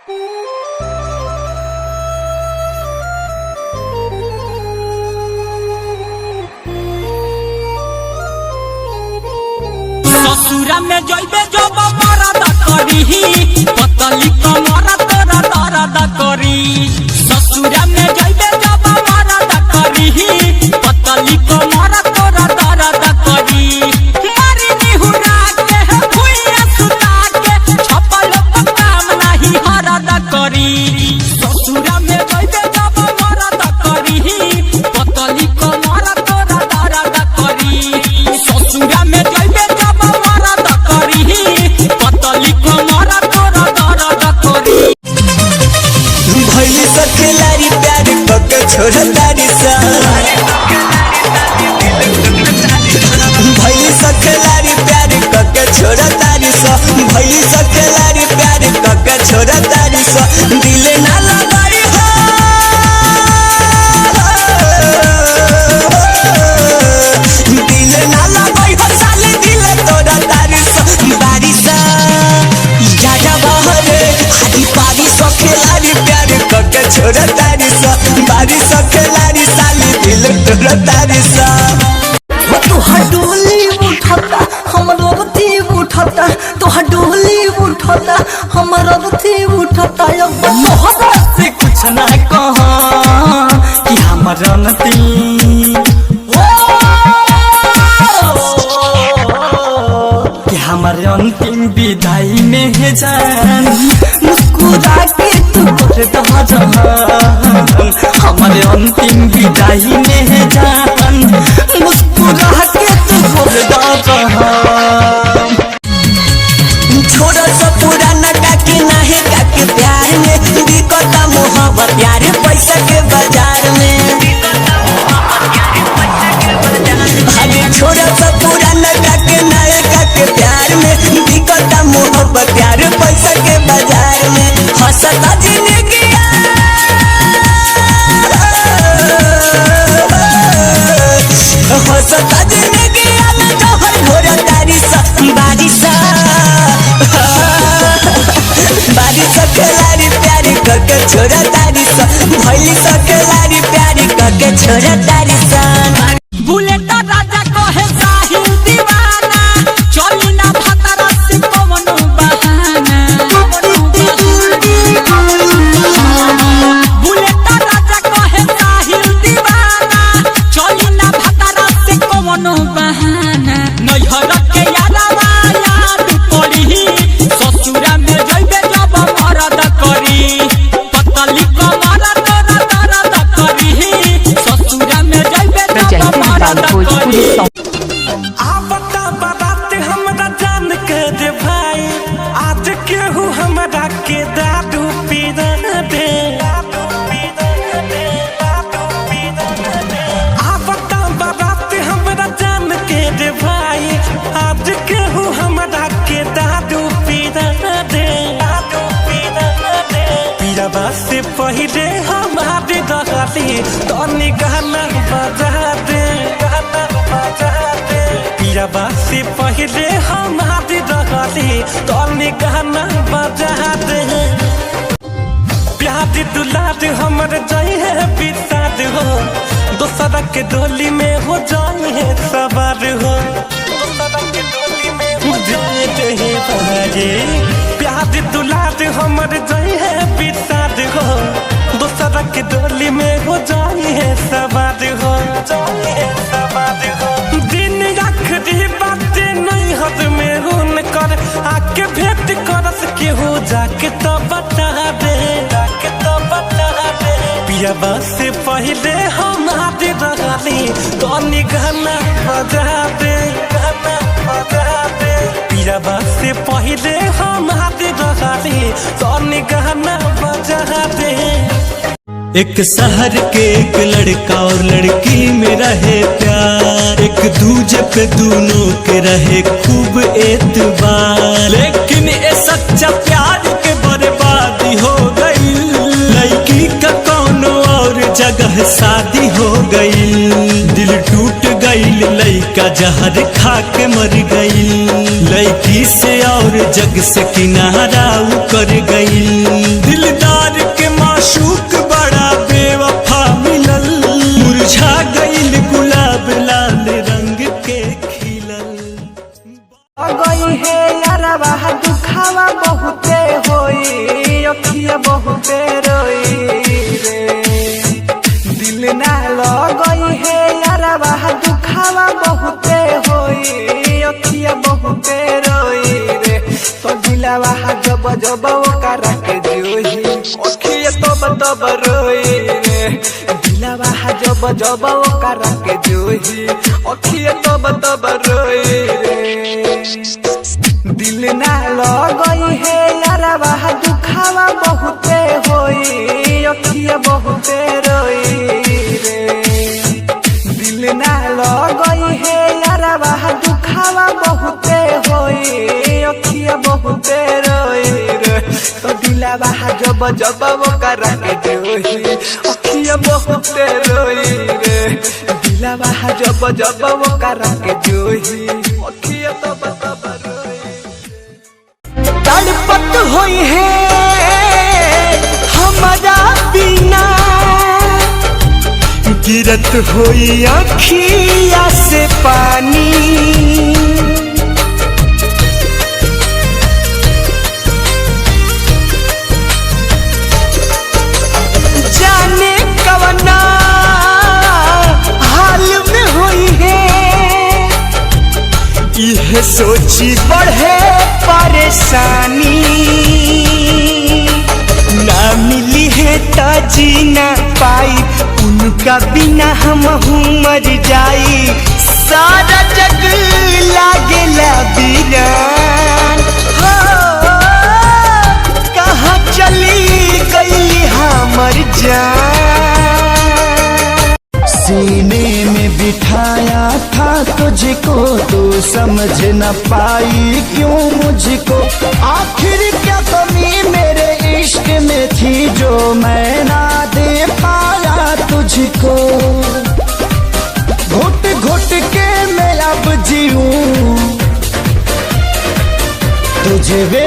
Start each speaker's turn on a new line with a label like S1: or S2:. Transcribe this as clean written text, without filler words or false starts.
S1: ससुरा में जइबे जब मरद करी पतली कमर तोरा दर्द करी। ससुरा में जइबे जब मरद करी पतली कमर तोरा दर्द करी। मारी निहुरा के भुइया सुता के छपल काम नहीं हरद करी। ससुरा में जइबे जब मरद करी पतली कमर तोरा दर्द करी। ससुरा में जइबे जब मरद करी पतली कमर तोरा दर्द करी।
S2: भइली सखेलारी प्यार पक छोड़तारी सा। भइली सखेलारी प्यार पक छोड़तारी सा। भइली सखेलारी प्यार पक छोड़तारी सा। दिल ना लगाई हो दिल ना लगाई हो साले दिल तोड़ा तारी सा। बारिशा जाजा बहरे आदि पारी सखेलारी प्यार पक छोड़तारी सा। बारिश सखेलारी साले दिल तोड़ा तारी सा।
S3: तोहर डोली उठता हमरो रथी उठता। तोहर डोली उठता हमरो रथी उठता। अब तोहरा से कुछ ना कहा कि हमर नती कि हमर अंतिम विदाई में है जान। मुस्कुरा के तू कर दहा जहान। हमर अंतिम विदाई में है जान। मुस्कुरा के तू कर दहा जहान।
S2: छोड़ा सा पुराना काके नाहे काके प्यार में दिक्कत मोहब्बत यार पैसा के बाजार में। अरे छोड़ा सा पुराना काके नाहे काके प्यार में दिक्कत मोहब्बत यार पैसा के बाजार में। हंसता जिंदगी हंसता जिंदगी में तोहर घोड़ा तारी सा। बारिशा बारिश सखेलारी प्यारी करके छोड़ा तारी सा। भइली सखेलारी प्यारी करके छोड़ा तारी सा।
S1: बुलेट राजा कहे साहिल दीवाना चली ना भतरा से कवनो बहाना। बुलेट राजा कहे साहिल दीवाना चली ना भतरा से कवनो बहाना। नैहर के यादवा याद पड़ी ससुरा में जइबे जब मरद करी पतली कमर तोरा दर्द करी। ससुरा में जइबे जब मरद करी।
S4: आवता बारात हमरा जान के दे भाई आज केहू हमरा के दादू पीना दे। आवता बारात हमरा जान के दे भाई आज केहू हमरा के दादू पीना दे। पीरबा से पहिले हमारे रहली तनी गाना बजा दे गाना बजा दे। पीरबा से पहिले हमारे रहली तनी गाना बजा दे। प्यार दुलार हमर जाई है बिसाद हो दोसरा के डोली में हो जाई है सवार हो। दोसरा के डोली में हो जाई है बहारे। प्यार दुलार हमर जाई है बिसाद हो दोसरा के डोली में हो जाई है सवार हो। जाई है सवार हो। दिन आखिरी बातें नहीं हद में हुन कर आके भेंट करस केहू जाके तो बता दे जाके तो बता दे। पियाबा से पहिले हमारे रहली तनी गाना बजा दे गाना बजा दे। पियाबा से पहिले हमारे रहली तनी गाना बजा दे।
S2: एक शहर के एक लड़का और लड़की में रहे प्यार। एक दूजे पे दोनों के रहे खूब एतबार। लेकिन ये सच्चा प्यार के बर्बादी हो गई। लड़की का कौनो और जगह शादी हो गई। दिल टूट गई लड़का जहर खा के मर गई। लड़की से और जग से किनारा कर गई। दिल
S3: जब ओकरा के जोही अखिया तब रोई रे दिलवा जब जब ओकरा के जोही अखिया तब रोई रे दिल ना लगई है यारवा दुखावा बहुते होई अखिया बहुते रोई रे दिल ना लगई है यारवा दुखावा बहुते होई अखिया बहुते रोई रे तो दिलवा जब जब ओकरा के जोही अखिया बहुते रोई रे दिलवा जब जब ओकरा के जोही अखिया तब रोई तड़पत होई है हमारा बिना
S2: गिरत होई अखिया से पानी
S3: जाने कवना हाल में होई है
S2: यह सोची बढ़े परेशानी ना मिली है तो जी ना पाई उनका बिना हम मर जाई
S3: सारा जग लागेला वीरान हो कहाँ चली गई हमर जान
S2: सीने में बिठाया था तुझको तो समझ न पाई क्यों मुझको आखिर क्या कमी मेरे इश्क में थी जो मैं ना दे पाया तुझको घुट घुट के मैं अब जीऊं तुझे वे